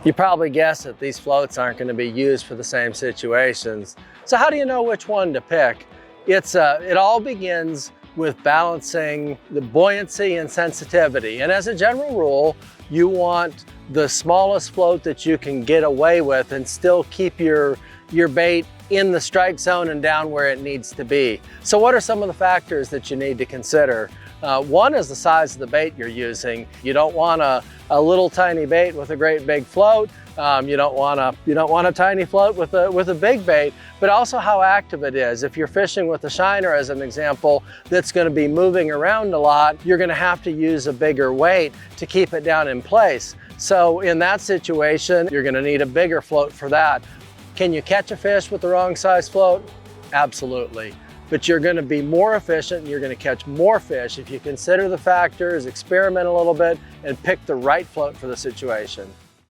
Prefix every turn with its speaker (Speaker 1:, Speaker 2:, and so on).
Speaker 1: You probably guessed that these floats aren't going to be used for the same situations. So how do you know which one to pick? It all begins with balancing the buoyancy and sensitivity. And as a general rule, you want the smallest float that you can get away with and still keep your bait in the strike zone and down where it needs to be. So what are some of the factors that you need to consider? One is the size of the bait you're using. You don't want a little tiny bait with a great big float. You don't want a tiny float with a big bait, but also how active it is. If you're fishing with a shiner, as an example, that's going to be moving around a lot, you're going to have to use a bigger weight to keep it down in place. So in that situation, you're going to need a bigger float for that. Can you catch a fish with the wrong size float? Absolutely. But you're going to be more efficient and you're going to catch more fish if you consider the factors, experiment a little bit, and pick the right float for the situation.